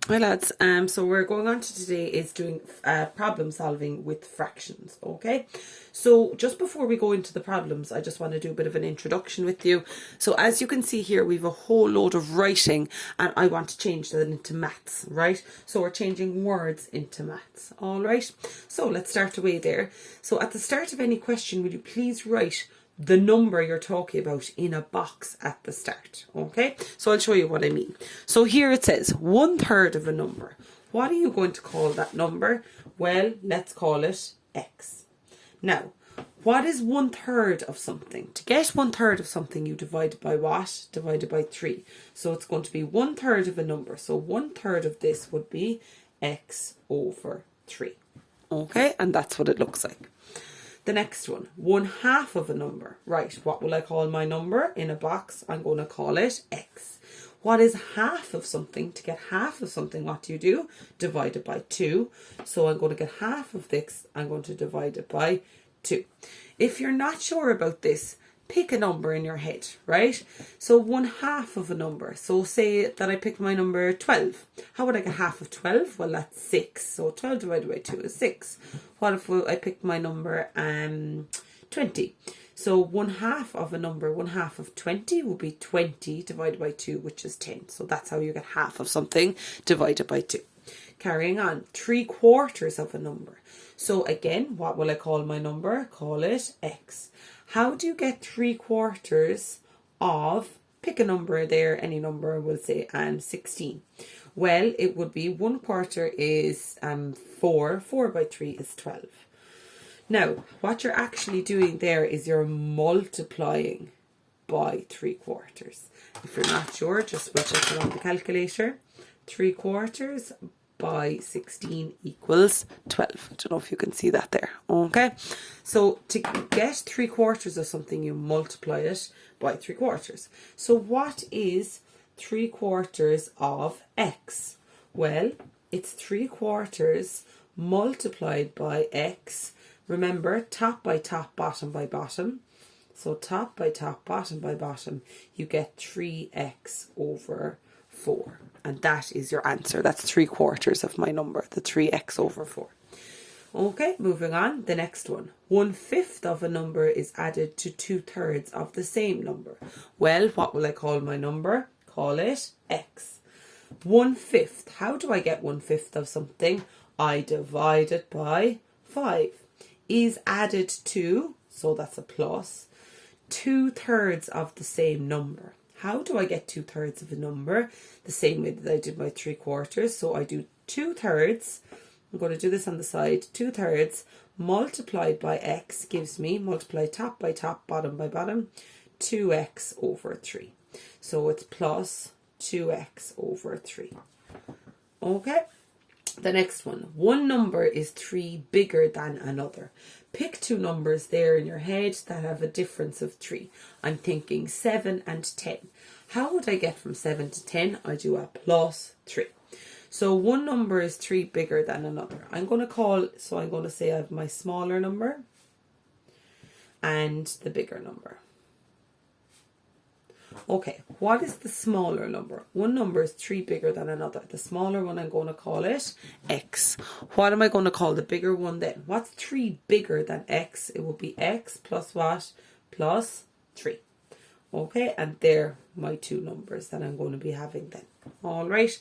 Hi lads, so we're going on to today is doing problem solving with fractions, okay? So just before we go into the problems, I just want to do a bit of an introduction with you. So as you can see here, we've a whole load of writing and I want to change that into maths, right? So we're changing words into maths, all right? So let's start away there. So at the start of any question, will you please write the number you're talking about in a box at the start, okay? So I'll show you what I mean. So here it says 1/3 of a number. What are you going to call that number? Well, let's call it x. Now, what is 1/3 of something? To get 1/3 of something, you divide it by what? Divided by 3. So it's going to be 1/3 of a number. So 1/3 of this would be x over 3. Okay, and that's what it looks like. The next one, 1/2 of a number. Right, what will I call my number? In a box, I'm going to call it x. What is half of something? To get half of something, what do? Divide it by 2. So I'm going to get half of this, I'm going to divide it by 2. If you're not sure about this, pick a number in your head, right? So 1/2 of a number. So say that I pick my number 12. How would I get half of 12? Well, that's 6. So 12 divided by 2 is 6. What if I picked my number 20? So 1/2 of a number, 1/2 of 20 will be 20 divided by 2, which is 10. So that's how you get half of something divided by 2. Carrying on, 3/4 of a number. So again, what will I call my number? Call it x. How do you get 3/4 of, pick a number there, any number, we'll say 16. Well, it would be 1/4 is 4. 4 by 3 is 12. Now, what you're actually doing there is you're multiplying by 3/4. If you're not sure, just which it on the calculator. 3/4 by 16 equals 12. I don't know if you can see that there. Okay, so to get 3/4 of something, you multiply it by 3/4. So what is 3/4 of x? Well, it's 3/4 multiplied by x. Remember, top by top, bottom by bottom. So top by top, bottom by bottom, you get 3x over 4. And that is your answer. That's 3/4 of my number, the 3x over 4. Okay, moving on. The next one. 1/5 of a number is added to 2/3 of the same number. Well, what will I call my number? Call it x. 1/5. How do I get 1/5 of something? I divide it by 5. Is added to, so that's a plus, 2/3 of the same number. How do I get 2/3 of a number? The same way that I did my 3/4. So I do 2/3. I'm going to do this on the side. 2/3 multiplied by x gives me, multiply top by top, bottom by bottom, 2x over 3. So it's plus 2x over 3. Okay. The next one. One number is 3 bigger than another. Pick two numbers there in your head that have a difference of 3. I'm thinking 7 and 10. How would I get from 7 to 10? I do a plus 3. So one number is 3 bigger than another. I'm going to say I have my smaller number and the bigger number. Okay, what is the smaller number? One number is 3 bigger than another. The smaller one, I'm going to call it x. What am I going to call the bigger one then? What's 3 bigger than x? It will be x plus what? Plus 3. Okay, and they're my two numbers that I'm going to be having then. All right.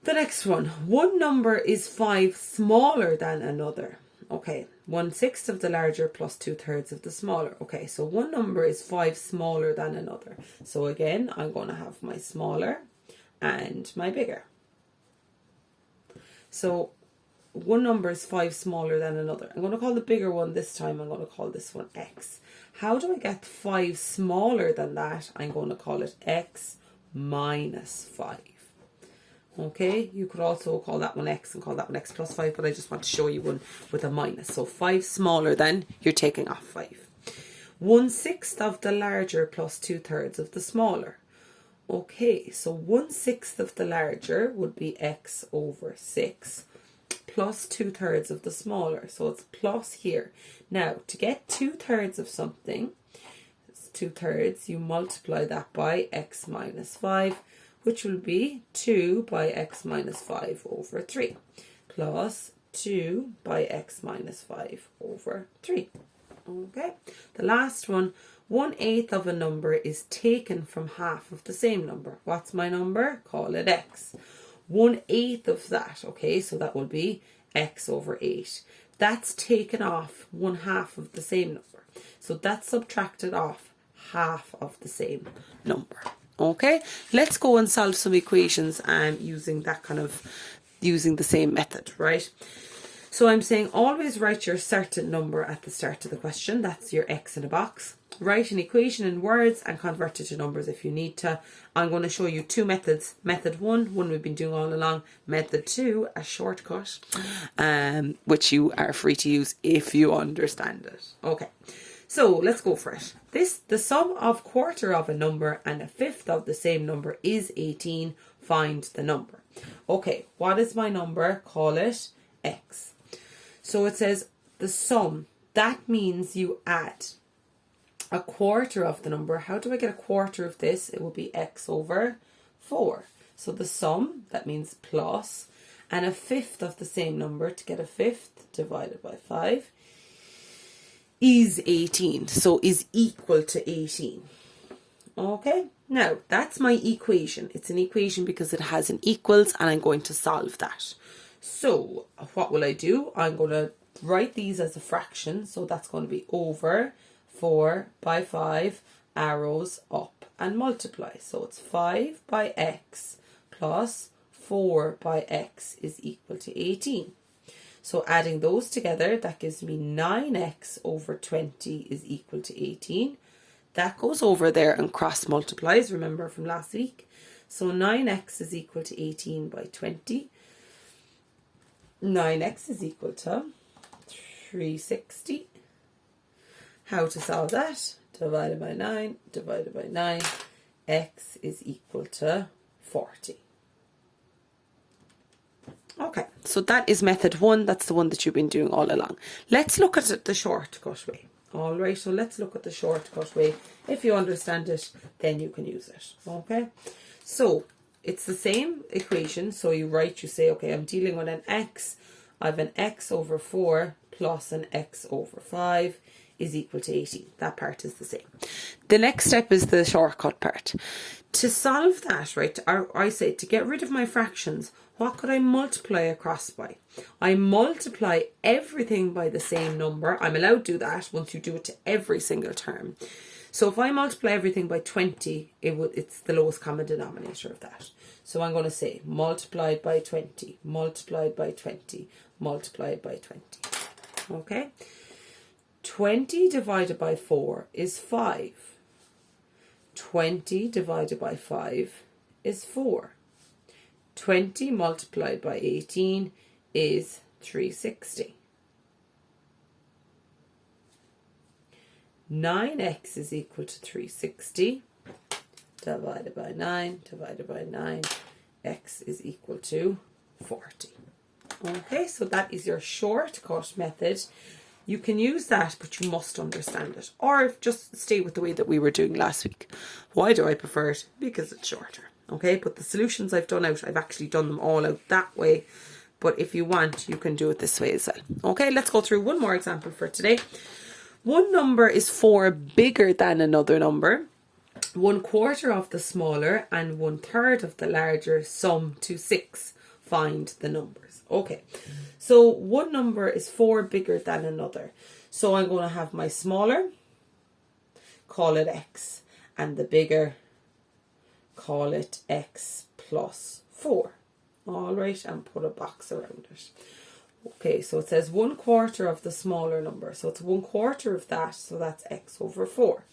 The next one. One number is 5 smaller than another. Okay, 1/6 of the larger plus 2/3 of the smaller. Okay, so one number is 5 smaller than another. So again, I'm going to have my smaller and my bigger. So one number is 5 smaller than another. I'm going to call the bigger one this time. I'm going to call this one x. How do I get 5 smaller than that? I'm going to call it x minus 5. Okay, you could also call that one x and call that one x plus 5, but I just want to show you one with a minus. So 5 smaller than, you're taking off 5. 1/6 of the larger plus 2/3 of the smaller. Okay, so 1/6 of the larger would be x over 6 plus 2/3 of the smaller. So it's plus here. Now, to get 2/3 of something, it's 2/3, you multiply that by x minus 5, which will be 2 by x minus 5 over 3, plus 2 by x minus 5 over 3. Okay, the last one, 1/8 of a number is taken from half of the same number. What's my number? Call it x. 1/8 of that, okay, so that will be x over 8. That's taken off 1/2 of the same number. So that's subtracted off half of the same number. Okay, let's go and solve some equations using the same method, right? So I'm saying always write your certain number at the start of the question. That's your x in a box. Write an equation in words and convert it to numbers if you need to. I'm going to show you two methods. Method one we've been doing all along. Method two, a shortcut, which you are free to use if you understand it. Okay, so let's go for it. The sum of quarter of a number and a fifth of the same number is 18. Find the number. Okay, what is my number? Call it x. So it says the sum. That means you add a quarter of the number. How do I get a quarter of this? It will be x over 4. So the sum, that means plus, and a fifth of the same number, to get a fifth divided by 5, is 18. So is equal to 18. Okay, now that's my equation. It's an equation because it has an equals, and I'm going to solve that. So what will I do? I'm going to write these as a fraction. So that's going to be over 4 by 5, arrows up and multiply. So it's 5 by x plus 4 by x is equal to 18. So adding those together, that gives me 9x over 20 is equal to 18. That goes over there and cross multiplies, remember from last week. So 9x is equal to 18 by 20. 9x is equal to 360. How to solve that? Divided by 9, divided by 9. X is equal to 40. Okay, so that is method one. That's the one that you've been doing all along. Let's look at it the shortcut way. All right, so let's look at the shortcut way. If you understand it, then you can use it. Okay, so it's the same equation. So you say, okay, I'm dealing with an x. I have an x over 4 plus an x over 5 is equal to 18. That part is the same. The next step is the shortcut part. To solve that, right, I say to get rid of my fractions, what could I multiply across by? I multiply everything by the same number. I'm allowed to do that once you do it to every single term. So if I multiply everything by 20, it's the lowest common denominator of that. So I'm going to say multiplied by 20, multiplied by 20, multiplied by 20. Okay? 20 divided by 4 is 5. 20 divided by 5 is 4. 20 multiplied by 18 is 360. 9x is equal to 360 divided by 9 divided by 9. X is equal to 40. Okay, so that is your shortcut method. You can use that, but you must understand it. Or just stay with the way that we were doing last week. Why do I prefer it? Because it's shorter. Okay, but the solutions I've done out, I've actually done them all out that way. But if you want, you can do it this way as well. Okay, let's go through one more example for today. One number is 4 bigger than another number. 1/4 of the smaller and 1/3 of the larger sum to 6. Find the numbers. Okay, so one number is 4 bigger than another. So I'm going to have my smaller, call it x, and the bigger, call it x plus 4. All right, and put a box around it. Okay, so it says 1/4 of the smaller number. So it's 1/4 of that, so that's x over 4.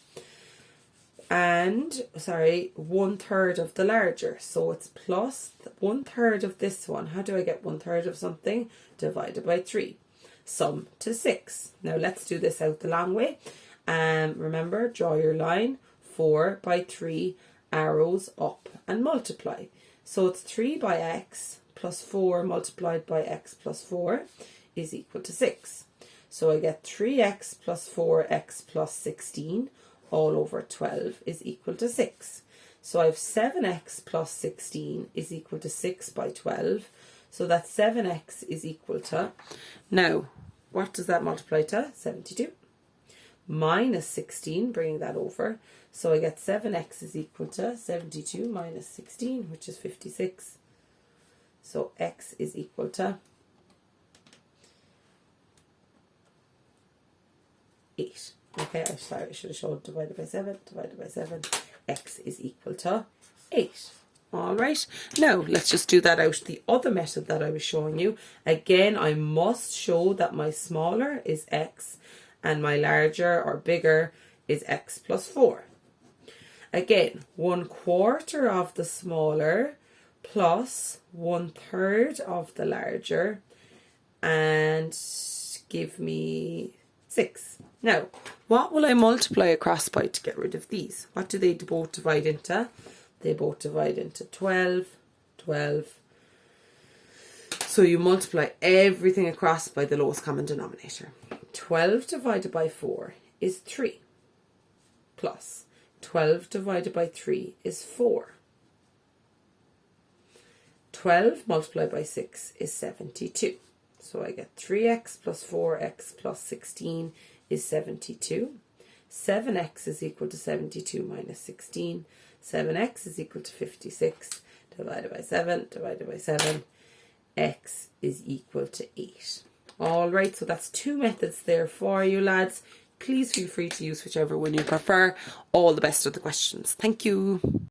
And, 1/3 of the larger. So it's plus 1/3 of this one. How do I get 1/3 of something? Divided by 3. Sum to 6. Now let's do this out the long way. Remember, draw your line. 4 by 3, arrows up and multiply. So it's 3 by x plus 4 multiplied by x plus 4 is equal to 6. So I get 3x plus 4x plus 16 all over 12 is equal to 6. So I have 7x plus 16 is equal to 6 by 12. So that 7x is equal to, now, what does that multiply to? 72. Minus 16, bringing that over. So I get 7x is equal to 72 minus 16, which is 56. So x is equal to 8. Okay, I should have showed divided by 7, x is equal to 8. All right, now let's just do that out the other method that I was showing you. Again, I must show that my smaller is x and my larger or bigger is x plus 4. Again, 1/4 of the smaller plus 1/3 of the larger, and give me 6. Now, what will I multiply across by to get rid of these? What do they both divide into? They both divide into 12, 12. So you multiply everything across by the lowest common denominator. 12 divided by 4 is 3, plus 12 divided by 3 is 4. 12 multiplied by 6 is 72. So I get 3x plus 4x plus 16 is 72. 7x is equal to 72 minus 16. 7x is equal to 56 divided by 7, x is equal to 8. Alright, so that's 2 methods there for you, lads. Please feel free to use whichever one you prefer. All the best with the questions. Thank you.